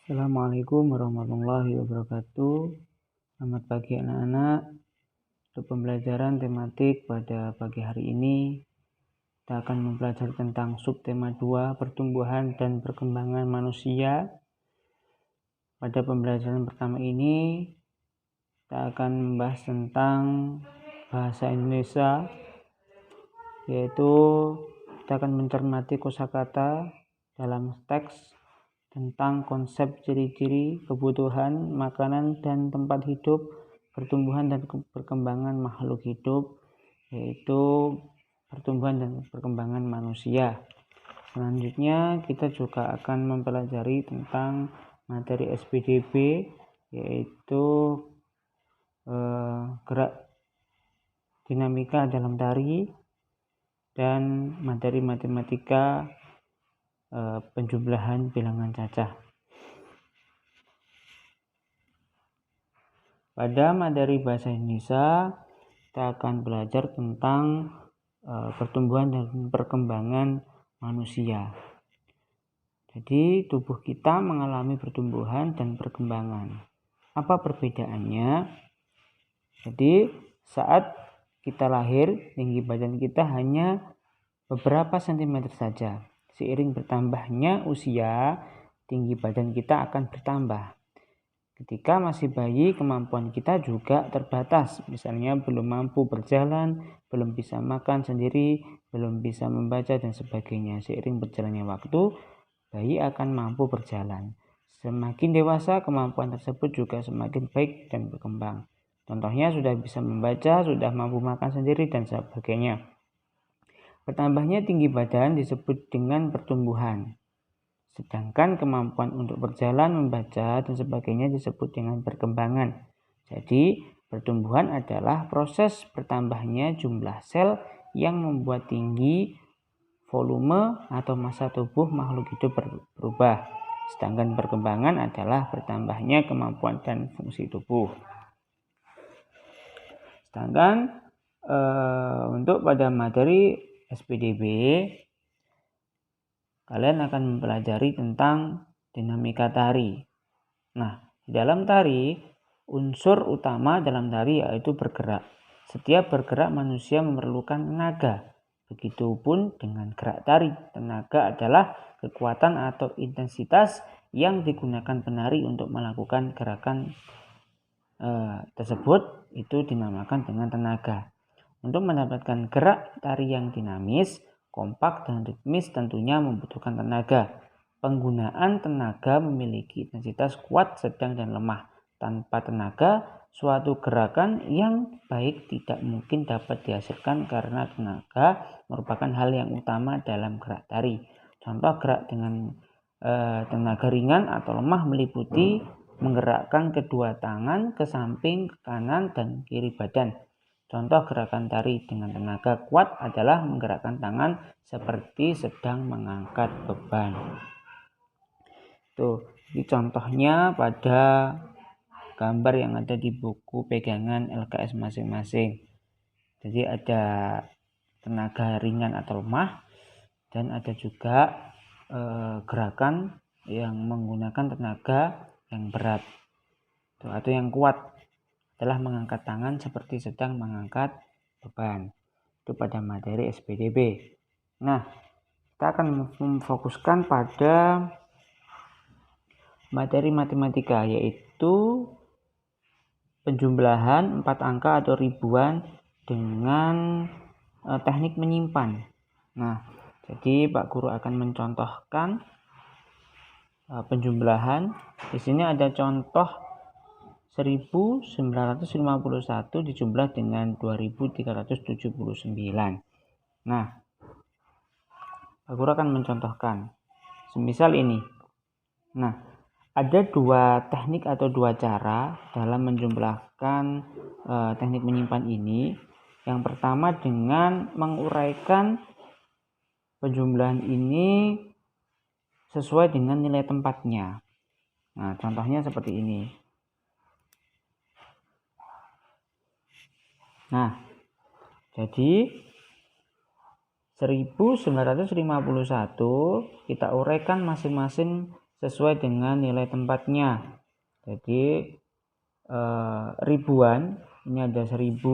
Assalamualaikum warahmatullahi wabarakatuh. Selamat pagi anak-anak. Untuk pembelajaran tematik pada pagi hari ini, kita akan mempelajari tentang subtema 2, pertumbuhan dan perkembangan manusia. Pada pembelajaran pertama ini, kita akan membahas tentang bahasa Indonesia, yaitu kita akan mencermati kosakata dalam teks tentang konsep ciri-ciri kebutuhan makanan dan tempat hidup, pertumbuhan dan perkembangan makhluk hidup, yaitu pertumbuhan dan perkembangan manusia. Selanjutnya kita juga akan mempelajari tentang materi SPDB, yaitu gerak dinamika dalam tari, dan materi matematika penjumlahan bilangan cacah. Pada materi bahasa Indonesia, kita akan belajar tentang pertumbuhan dan perkembangan manusia. Jadi, tubuh kita mengalami pertumbuhan dan perkembangan. Apa perbedaannya? Jadi, saat kita lahir, tinggi badan kita hanya beberapa sentimeter saja. Seiring bertambahnya usia, tinggi badan kita akan bertambah. Ketika masih bayi, kemampuan kita juga terbatas. Misalnya belum mampu berjalan, belum bisa makan sendiri, belum bisa membaca, dan sebagainya. Seiring berjalannya waktu, bayi akan mampu berjalan. Semakin dewasa, kemampuan tersebut juga semakin baik dan berkembang. Contohnya sudah bisa membaca, sudah mampu makan sendiri, dan sebagainya. Bertambahnya tinggi badan disebut dengan pertumbuhan. Sedangkan kemampuan untuk berjalan, membaca, dan sebagainya disebut dengan perkembangan. Jadi, pertumbuhan adalah proses bertambahnya jumlah sel yang membuat tinggi, volume, atau massa tubuh makhluk hidup berubah. Sedangkan perkembangan adalah bertambahnya kemampuan dan fungsi tubuh. Sedangkan untuk pada materi SPDB, kalian akan mempelajari tentang dinamika tari. Nah, di dalam tari, unsur utama dalam tari yaitu bergerak. Setiap bergerak manusia memerlukan tenaga. Begitupun dengan gerak tari. Tenaga adalah kekuatan atau intensitas yang digunakan penari untuk melakukan gerakan tersebut, itu dinamakan dengan tenaga. Untuk mendapatkan gerak tari yang dinamis, kompak, dan ritmis tentunya membutuhkan tenaga. Penggunaan tenaga memiliki intensitas kuat, sedang, dan lemah. Tanpa tenaga, suatu gerakan yang baik tidak mungkin dapat dihasilkan karena tenaga merupakan hal yang utama dalam gerak tari. Contoh gerak dengan tenaga ringan atau lemah meliputi menggerakkan kedua tangan ke samping, ke kanan, dan kiri badan. Contoh gerakan tari dengan tenaga kuat adalah menggerakkan tangan seperti sedang mengangkat beban. Tuh, ini contohnya pada gambar yang ada di buku pegangan LKS masing-masing. Jadi ada tenaga ringan atau lemah, dan ada juga gerakan yang menggunakan tenaga yang berat atau yang kuat, adalah mengangkat tangan seperti sedang mengangkat beban. Itu pada materi SPDB. Nah, kita akan memfokuskan pada materi matematika, yaitu penjumlahan 4 angka atau ribuan dengan teknik menyimpan. Nah, jadi Pak Guru akan mencontohkan penjumlahan. Di sini ada contoh 1951 dijumlah dengan 2379. Nah, Pak Guru akan mencontohkan. Semisal ini. Nah, ada dua teknik atau dua cara dalam menjumlahkan teknik menyimpan ini. Yang pertama dengan menguraikan penjumlahan ini sesuai dengan nilai tempatnya. Nah, contohnya seperti ini. Nah, jadi 1951 kita uraikan masing-masing sesuai dengan nilai tempatnya. Jadi ribuan, ini ada 1000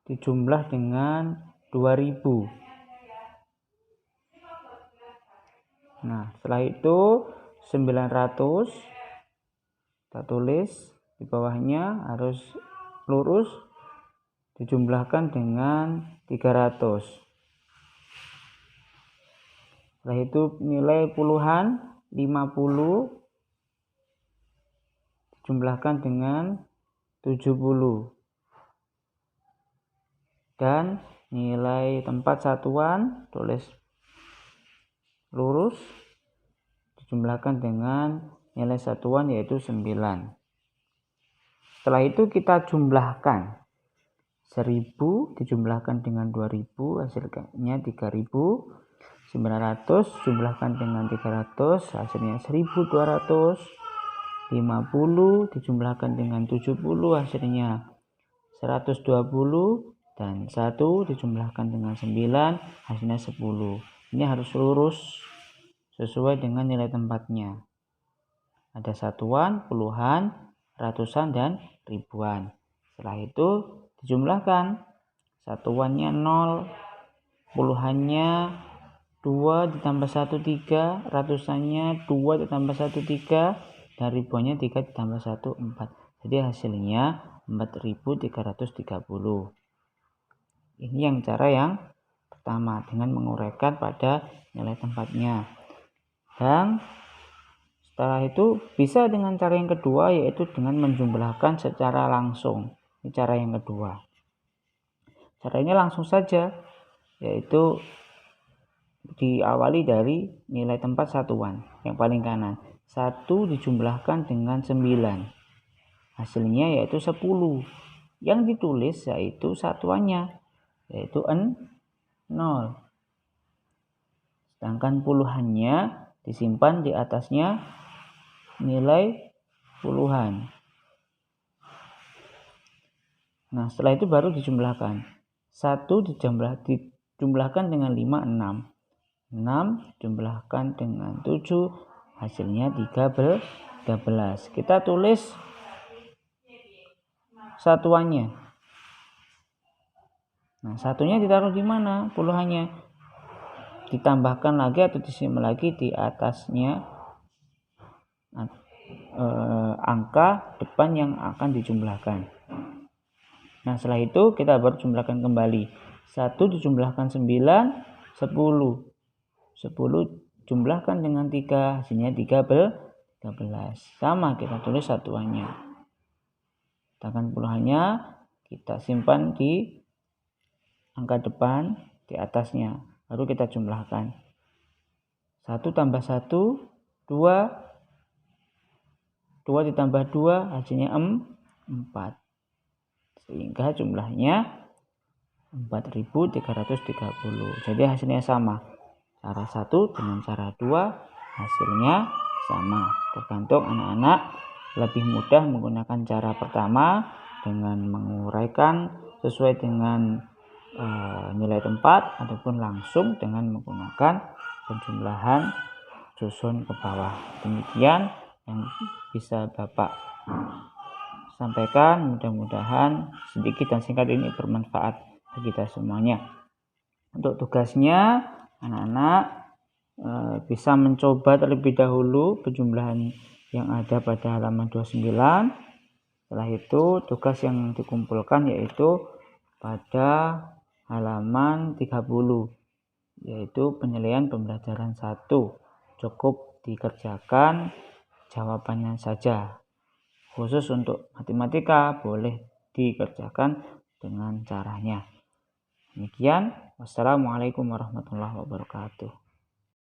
dijumlah dengan 2000. Nah, setelah itu 900 kita tulis di bawahnya harus lurus dijumlahkan dengan 300. Setelah itu nilai puluhan 50 dijumlahkan dengan 70. Dan nilai tempat satuan tulis lurus dijumlahkan dengan nilai satuan yaitu 9. Setelah itu kita jumlahkan 1000 dijumlahkan dengan 2000 hasilnya 3000. 900 jumlahkan dengan 300 hasilnya 1200. 50 dijumlahkan dengan 70 hasilnya 120. Dan 1 dijumlahkan dengan 9 hasilnya 10. Ini harus lurus sesuai dengan nilai tempatnya. Ada satuan, puluhan, ratusan, dan ribuan. Setelah itu dijumlahkan. Satuannya 0, puluhannya 2 ditambah 1 3, ratusannya 2 ditambah 1 3, dan ribuannya 3 ditambah 1 4. Jadi hasilnya 4330. Ini yang cara yang pertama dengan menguraikan pada nilai tempatnya. Dan setelah itu bisa dengan cara yang kedua, yaitu dengan menjumlahkan secara langsung. Ini cara yang kedua. Caranya langsung saja, yaitu diawali dari nilai tempat satuan yang paling kanan. 1 dijumlahkan dengan 9. Hasilnya yaitu 10. Yang ditulis yaitu satuannya, yaitu 0. Sedangkan puluhannya disimpan di atasnya nilai puluhan. Nah, setelah itu baru dijumlahkan. 1 dijumlahkan dengan 5, 6. 6 dijumlahkan dengan 7, hasilnya 13. Kita tulis satuannya. Nah, satunya ditaruh di mana? Puluhannya. Ditambahkan lagi atau disimpan lagi di atasnya angka depan yang akan dijumlahkan. Nah, setelah itu kita baru jumlahkan kembali. 1 dijumlahkan 9, 10. 10 jumlahkan dengan 3, hasilnya 13. Sama, kita tulis satuannya. Sedangkan puluhannya kita simpan di angka depan di atasnya. Baru kita jumlahkan. 1 tambah 1, 2. 2 ditambah 2, hasilnya 4. Sehingga jumlahnya 4330. Jadi hasilnya sama. Cara 1 dengan cara 2 hasilnya sama. Tergantung anak-anak lebih mudah menggunakan cara pertama dengan menguraikan sesuai dengan nilai tempat, ataupun langsung dengan menggunakan penjumlahan susun ke bawah. Demikian yang bisa Bapak sampaikan. Mudah-mudahan sedikit dan singkat ini bermanfaat bagi kita semuanya. Untuk tugasnya, anak-anak bisa mencoba terlebih dahulu penjumlahan yang ada pada halaman 29. Setelah itu tugas yang dikumpulkan yaitu pada halaman 30, yaitu penilaian pembelajaran 1. Cukup dikerjakan jawabannya saja. Khusus untuk matematika boleh dikerjakan dengan caranya. Demikian, wassalamualaikum warahmatullahi wabarakatuh.